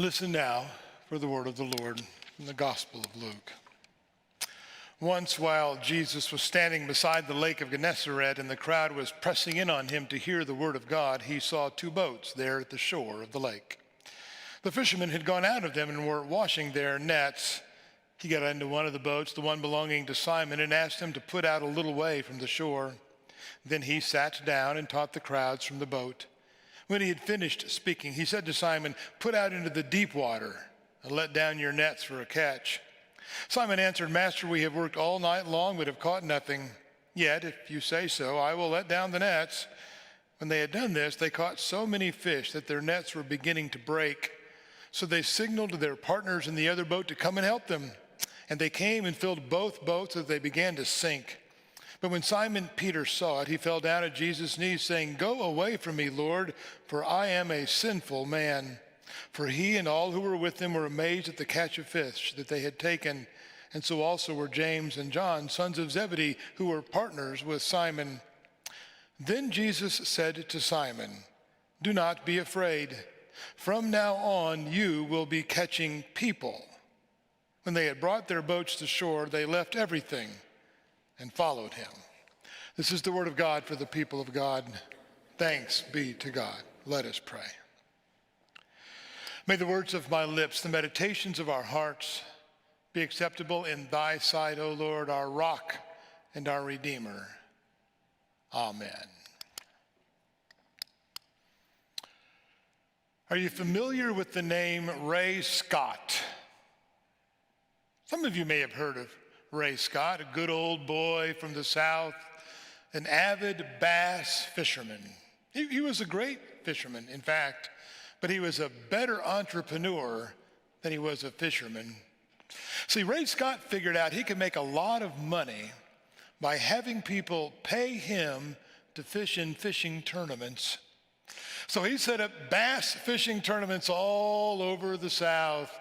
Listen now for the word of the Lord from the Gospel of Luke. Once, while Jesus was standing beside the lake of Gennesaret and the crowd was pressing in on him to hear the word of God, he saw two boats there at the shore of the lake. The fishermen had gone out of them and were washing their nets. He got into one of the boats, the one belonging to Simon, and asked him to put out a little way from the shore. Then he sat down and taught the crowds from the boat. When he had finished speaking, he said to Simon, "Put out into the deep water and let down your nets for a catch." Simon answered, "Master, we have worked all night long but have caught nothing. Yet, if you say so, I will let down the nets." When they had done this, they caught so many fish that their nets were beginning to break. So they signaled to their partners in the other boat to come and help them. And they came and filled both boats as they began to sink. But when Simon Peter saw it, he fell down at Jesus' knees, saying, "Go away from me, Lord, for I am a sinful man." For he and all who were with him were amazed at the catch of fish that they had taken. And so also were James and John, sons of Zebedee, who were partners with Simon. Then Jesus said to Simon, "Do not be afraid. From now on you will be catching people." When they had brought their boats to shore, they left everything and followed him. This is the word of God for the people of God. Thanks be to God. Let us pray. May the words of my lips, the meditations of our hearts, be acceptable in thy sight, O Lord, our rock and our Redeemer. Amen. Are you familiar with the name Ray Scott? Some of you may have heard of Ray Scott, a good old boy from the South, an avid bass fisherman. He was a great fisherman, in fact, but he was a better entrepreneur than he was a fisherman. See, Ray Scott figured out he could make a lot of money by having people pay him to fish in fishing tournaments. So he set up bass fishing tournaments all over the South.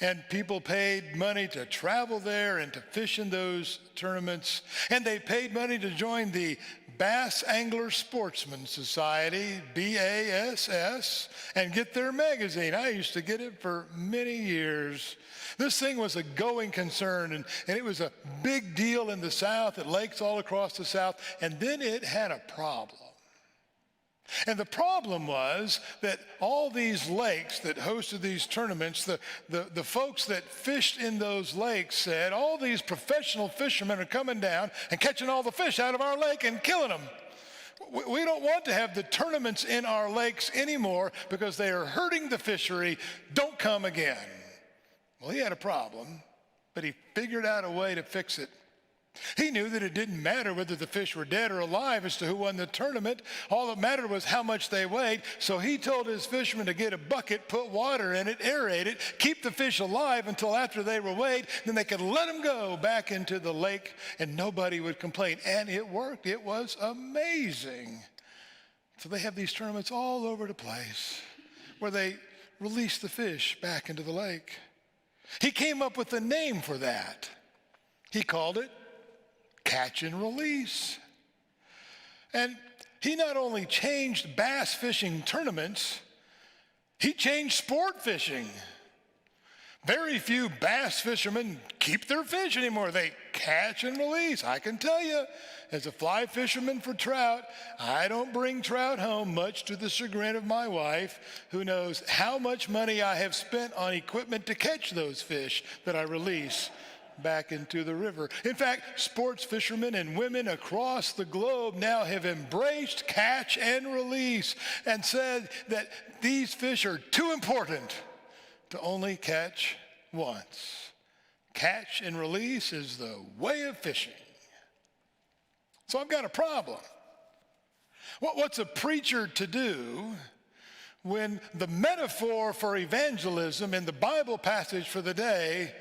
And people paid money to travel there and to fish in those tournaments. And they paid money to join the Bass Angler Sportsman Society, BASS, and get their magazine. I used to get it for many years. This thing was a going concern, and it was a big deal in the South, at lakes all across the South. And then it had a problem. And the problem was that all these lakes that hosted these tournaments, the folks that fished in those lakes said, all these professional fishermen are coming down and catching all the fish out of our lake and killing them. We don't want to have the tournaments in our lakes anymore because they are hurting the fishery. Don't come again. Well, he had a problem, but he figured out a way to fix it. He knew that it didn't matter whether the fish were dead or alive as to who won the tournament. All that mattered was how much they weighed. So he told his fishermen to get a bucket, put water in it, aerate it, keep the fish alive until after they were weighed. Then they could let them go back into the lake and nobody would complain. And it worked. It was amazing. So they have these tournaments all over the place where they release the fish back into the lake. He came up with a name for that. He called it catch and release. And he not only changed bass fishing tournaments, he changed sport fishing. Very few bass fishermen keep their fish anymore. They catch and release. I can tell you, as a fly fisherman for trout, I don't bring trout home, much to the chagrin of my wife, who knows how much money I have spent on equipment to catch those fish that I release back into the river. In fact, sports fishermen and women across the globe now have embraced catch and release and said that these fish are too important to only catch once. Catch and release is the way of fishing. So I've got a problem. What's a preacher to do when the metaphor for evangelism in the Bible passage for the day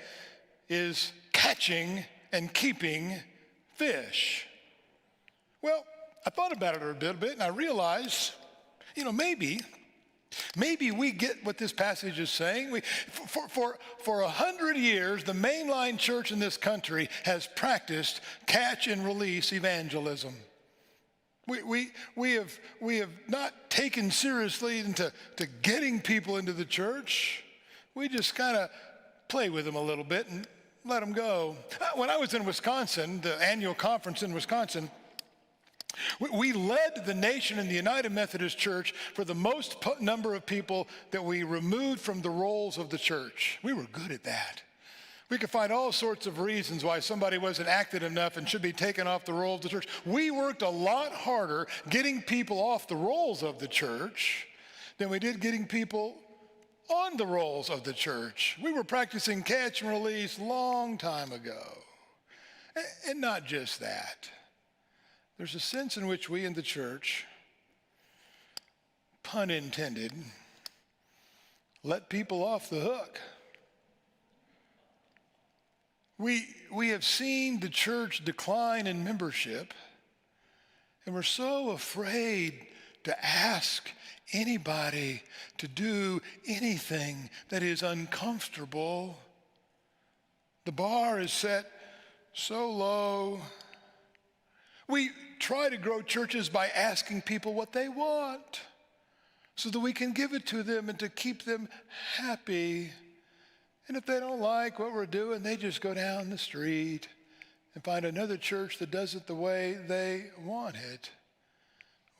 is catching and keeping fish? Well, I thought about it a bit and I realized, maybe we get what this passage is saying. For 100 years, the mainline church in this country has practiced catch and release evangelism. We have not taken seriously into getting people into the church. we just kind of play with them a little bit and let them go. When I was in Wisconsin, the annual conference in Wisconsin, we led the nation in the United Methodist Church for the most number of people that we removed from the rolls of the church. We were good at that. We could find all sorts of reasons why somebody wasn't active enough and should be taken off the roll of the church. We worked a lot harder getting people off the rolls of the church than we did getting people on the rolls of the church. We were practicing catch and release long time ago. And not just that. There's a sense in which we in the church, pun intended, let people off the hook. We have seen the church decline in membership, and we're so afraid to ask anybody to do anything that is uncomfortable. The bar is set so low. We try to grow churches by asking people what they want so that we can give it to them and to keep them happy. And if they don't like what we're doing, they just go down the street and find another church that does it the way they want it.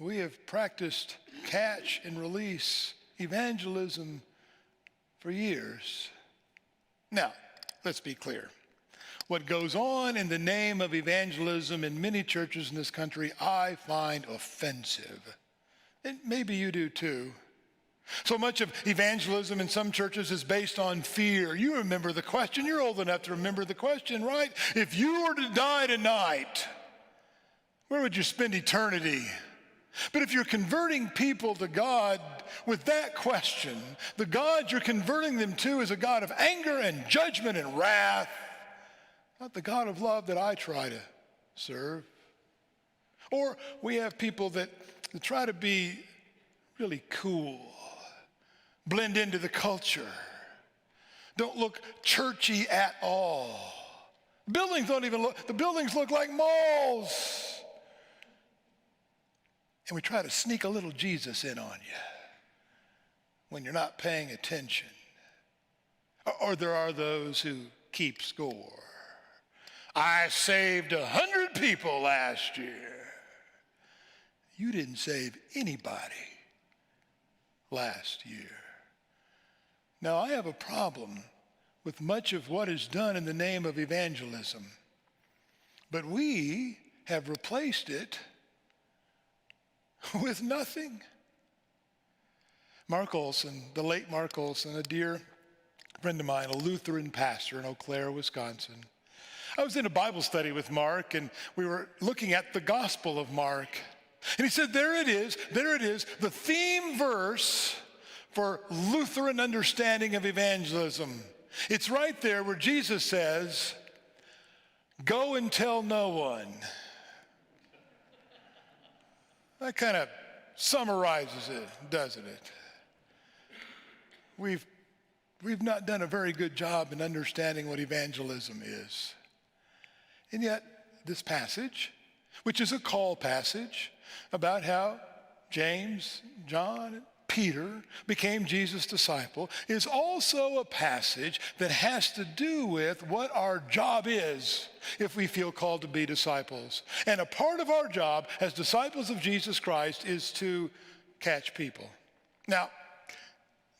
We have practiced catch and release evangelism for years. Now, let's be clear. What goes on in the name of evangelism in many churches in this country, I find offensive. And maybe you do too. So much of evangelism in some churches is based on fear. You remember the question. You're old enough to remember the question, right? If you were to die tonight, where would you spend eternity? But if you're converting people to God with that question, the God you're converting them to is a God of anger and judgment and wrath, not the God of love that I try to serve. Or we have people that try to be really cool, blend into the culture, don't look churchy at all. Buildings don't even look, the buildings look like malls. And we try to sneak a little Jesus in on you when you're not paying attention. Or there are those who keep score. I saved 100 people last year. You didn't save anybody last year. Now, I have a problem with much of what is done in the name of evangelism, but we have replaced it with nothing. Mark Olson, the late Mark Olson, a dear friend of mine, a Lutheran pastor in Eau Claire, Wisconsin. I was in a Bible study with Mark, and we were looking at the Gospel of Mark. And he said, there it is, the theme verse for Lutheran understanding of evangelism. It's right there where Jesus says, go and tell no one. That kind of summarizes it, doesn't it? We've not done a very good job in understanding what evangelism is. And yet, this passage, which is a call passage about how James, John, and Peter became Jesus' disciple, is also a passage that has to do with what our job is if we feel called to be disciples. And a part of our job as disciples of Jesus Christ is to catch people. Now,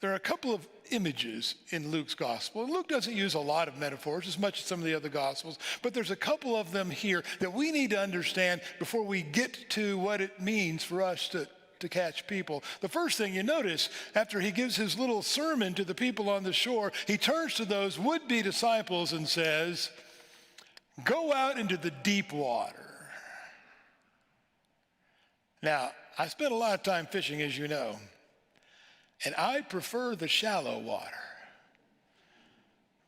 there are a couple of images in Luke's gospel. Luke doesn't use a lot of metaphors as much as some of the other gospels, but there's a couple of them here that we need to understand before we get to what it means for us to catch people. The first thing you notice, after he gives his little sermon to the people on the shore, he turns to those would-be disciples and says, go out into the deep water. Now, I spent a lot of time fishing, as you know, and I prefer the shallow water,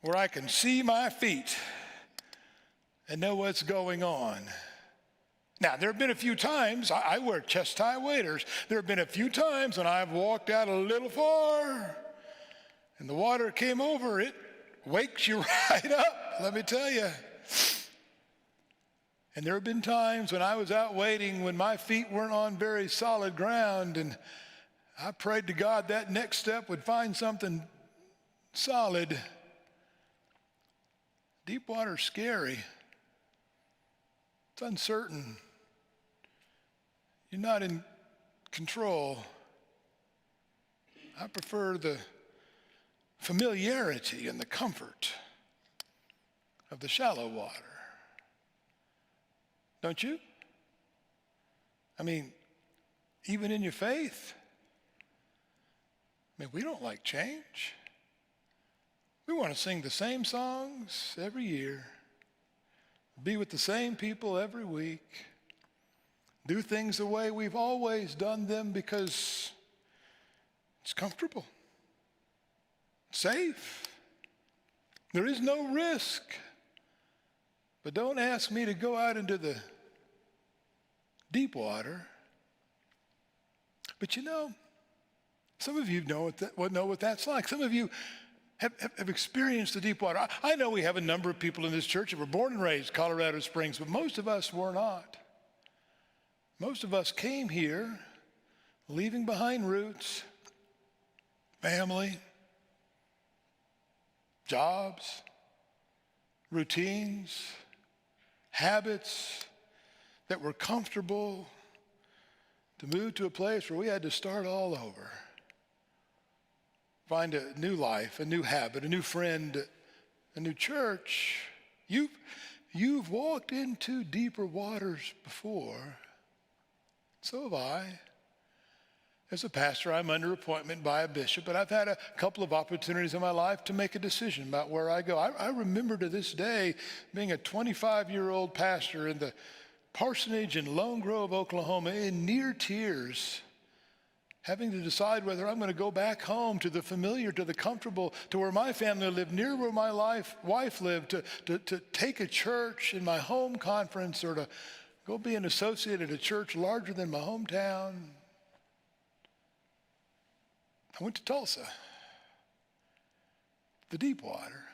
where I can see my feet and know what's going on. Now, there have been a few times, I wear chest-high waders. There have been a few times when I've walked out a little far and the water came over. It wakes you right up, let me tell you. And there have been times when I was out wading when my feet weren't on very solid ground, and I prayed to God that next step would find something solid. Deep water's scary. It's uncertain. You're not in control. I prefer the familiarity and the comfort of the shallow water. Don't you? I mean, even in your faith, we don't like change. We want to sing the same songs every year, be with the same people every week, do things the way we've always done them because it's comfortable, safe. There is no risk. But don't ask me to go out into the deep water. But you know, some of you know what that's like. Some of you have experienced the deep water. I know we have a number of people in this church that were born and raised Colorado Springs, but most of us were not. Most of us came here leaving behind roots, family, jobs, routines, habits that were comfortable, to move to a place where we had to start all over. Find a new life, a new habit, a new friend, a new church. You've walked into deeper waters before. So have I. As a pastor, I'm under appointment by a bishop, but I've had a couple of opportunities in my life to make a decision about where I go. I remember to this day being a 25-year-old pastor in the parsonage in Lone Grove, Oklahoma, in near tears, having to decide whether I'm going to go back home to the familiar, to the comfortable, to where my family lived, near where my wife lived, to take a church in my home conference, or to go be an associate at a church larger than my hometown. I went to Tulsa, the deep water.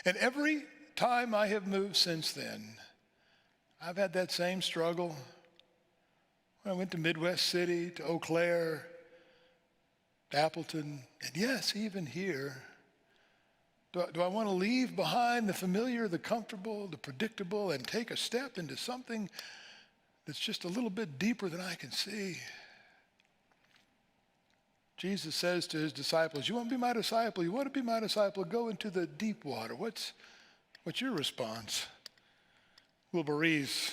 And every time I have moved since then, I've had that same struggle. When I went to Midwest City, to Eau Claire, to Appleton, and yes, even here, do I want to leave behind the familiar, the comfortable, the predictable, and take a step into something that's just a little bit deeper than I can see? Jesus says to his disciples, you want to be my disciple? You want to be my disciple? Go into the deep water. What's your response? Wilbur Rees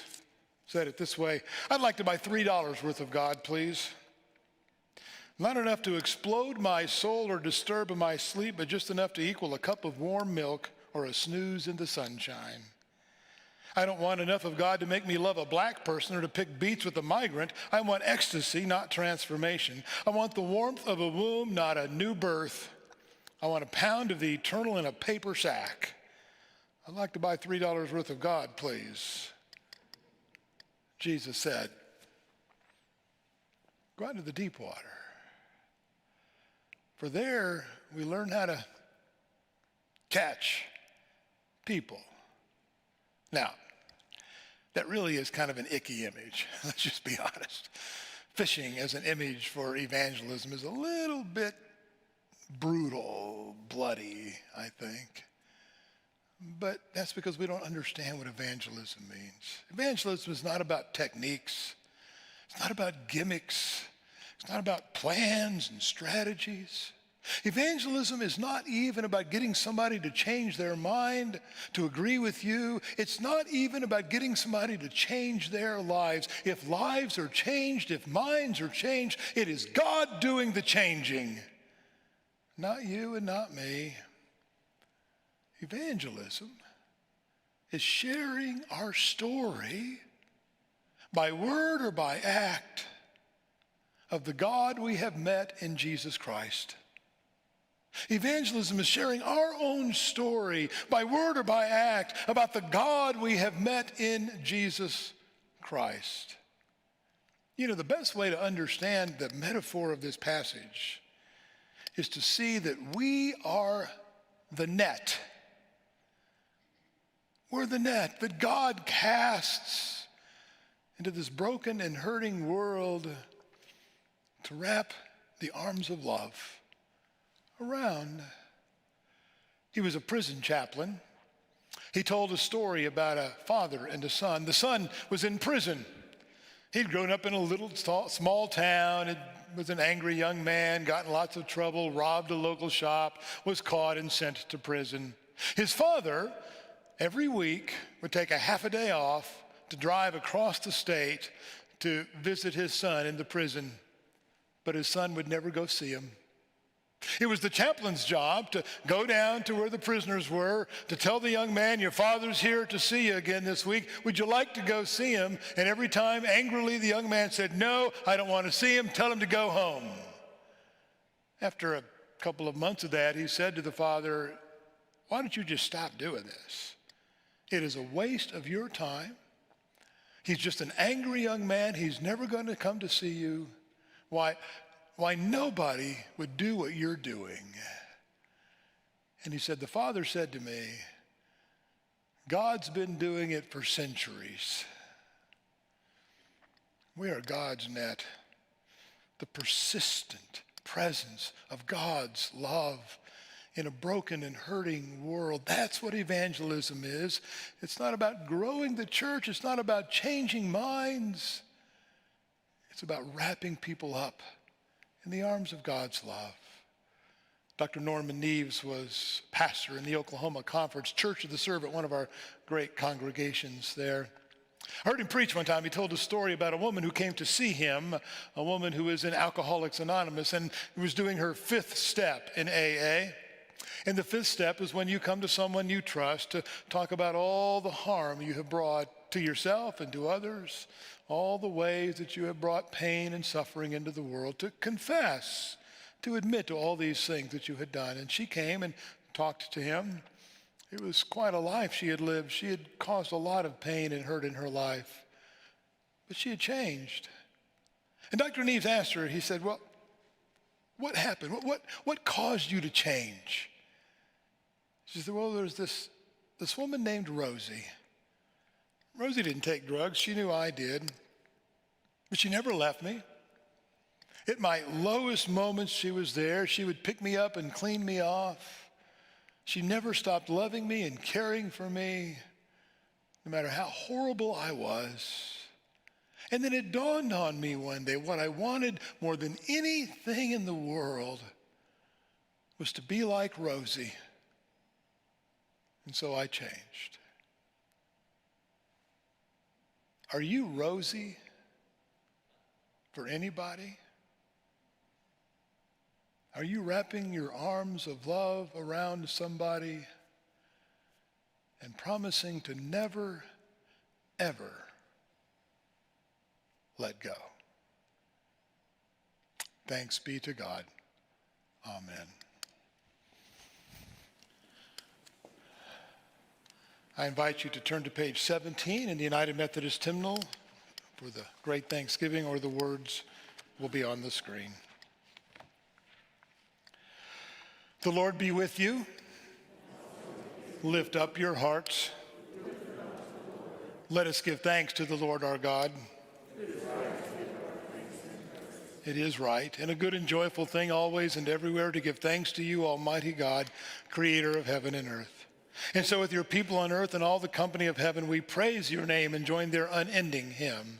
said it this way: I'd like to buy $3 worth of God, please. Not enough to explode my soul or disturb my sleep, but just enough to equal a cup of warm milk or a snooze in the sunshine. I don't want enough of God to make me love a black person or to pick beets with a migrant. I want ecstasy, not transformation. I want the warmth of a womb, not a new birth. I want a pound of the eternal in a paper sack. I'd like to buy $3 worth of God, please. Jesus said, go out into the deep water. For there we learn how to catch people. Now, that really is kind of an icky image. Let's just be honest. Fishing as an image for evangelism is a little bit brutal, bloody, I think. But that's because we don't understand what evangelism means. Evangelism is not about techniques. It's not about gimmicks. It's not about plans and strategies. Evangelism is not even about getting somebody to change their mind, to agree with you. It's not even about getting somebody to change their lives. If lives are changed, if minds are changed, it is God doing the changing, not you and not me. Evangelism is sharing our story by word or by act of the God we have met in Jesus Christ. Evangelism is sharing our own story by word or by act about the God we have met in Jesus Christ. You know, the best way to understand the metaphor of this passage is to see that we are the net. We're the net that God casts into this broken and hurting world to wrap the arms of love around. He was a prison chaplain. He told a story about a father and a son. The son was in prison. He'd grown up in a little small town, and was an angry young man, got in lots of trouble, robbed a local shop, was caught and sent to prison. His father, every week, would take a half a day off to drive across the state to visit his son in the prison. But his son would never go see him. It was the chaplain's job to go down to where the prisoners were, to tell the young man, your father's here to see you again this week. Would you like to go see him? And every time, angrily, the young man said, no, I don't want to see him. Tell him to go home. After a couple of months of that, he said to the father, why don't you just stop doing this? It is a waste of your time. He's just an angry young man. He's never going to come to see you. Why nobody would do what you're doing. And he said, the father said to me, God's been doing it for centuries. We are God's net, the persistent presence of God's love in a broken and hurting world. That's what evangelism is. It's not about growing the church. It's not about changing minds. It's about wrapping people up in the arms of God's love. Dr. Norman Neves was pastor in the Oklahoma Conference Church of the Servant, one of our great congregations there. I heard him preach one time. He told a story about a woman who came to see him, a woman who was in Alcoholics Anonymous and was doing her 5th step in AA. And the 5th step is when you come to someone you trust to talk about all the harm you have brought to yourself and to others, all the ways that you have brought pain and suffering into the world, to confess, to admit to all these things that you had done. And she came and talked to him. It was quite a life she had lived. She had caused a lot of pain and hurt in her life, but she had changed. And Dr. Neves asked her, he said, well, what happened? What caused you to change? She said, well, there's this woman named Rosie. Rosie didn't take drugs. She knew I did. But she never left me. At my lowest moments, she was there. She would pick me up and clean me off. She never stopped loving me and caring for me, no matter how horrible I was. And then it dawned on me one day, what I wanted more than anything in the world was to be like Rosie. And so I changed. Are you Rosie for anybody? Are you wrapping your arms of love around somebody and promising to never, ever let go? Thanks be to God. Amen. I invite you to turn to page 17 in the United Methodist Hymnal for the Great Thanksgiving, or the words will be on the screen. The Lord be with you. Lift up your hearts. Let us give thanks to the Lord our God. It is right and a good and joyful thing always and everywhere to give thanks to you, Almighty God, creator of heaven and earth. And so with your people on earth and all the company of heaven, we praise your name and join their unending hymn.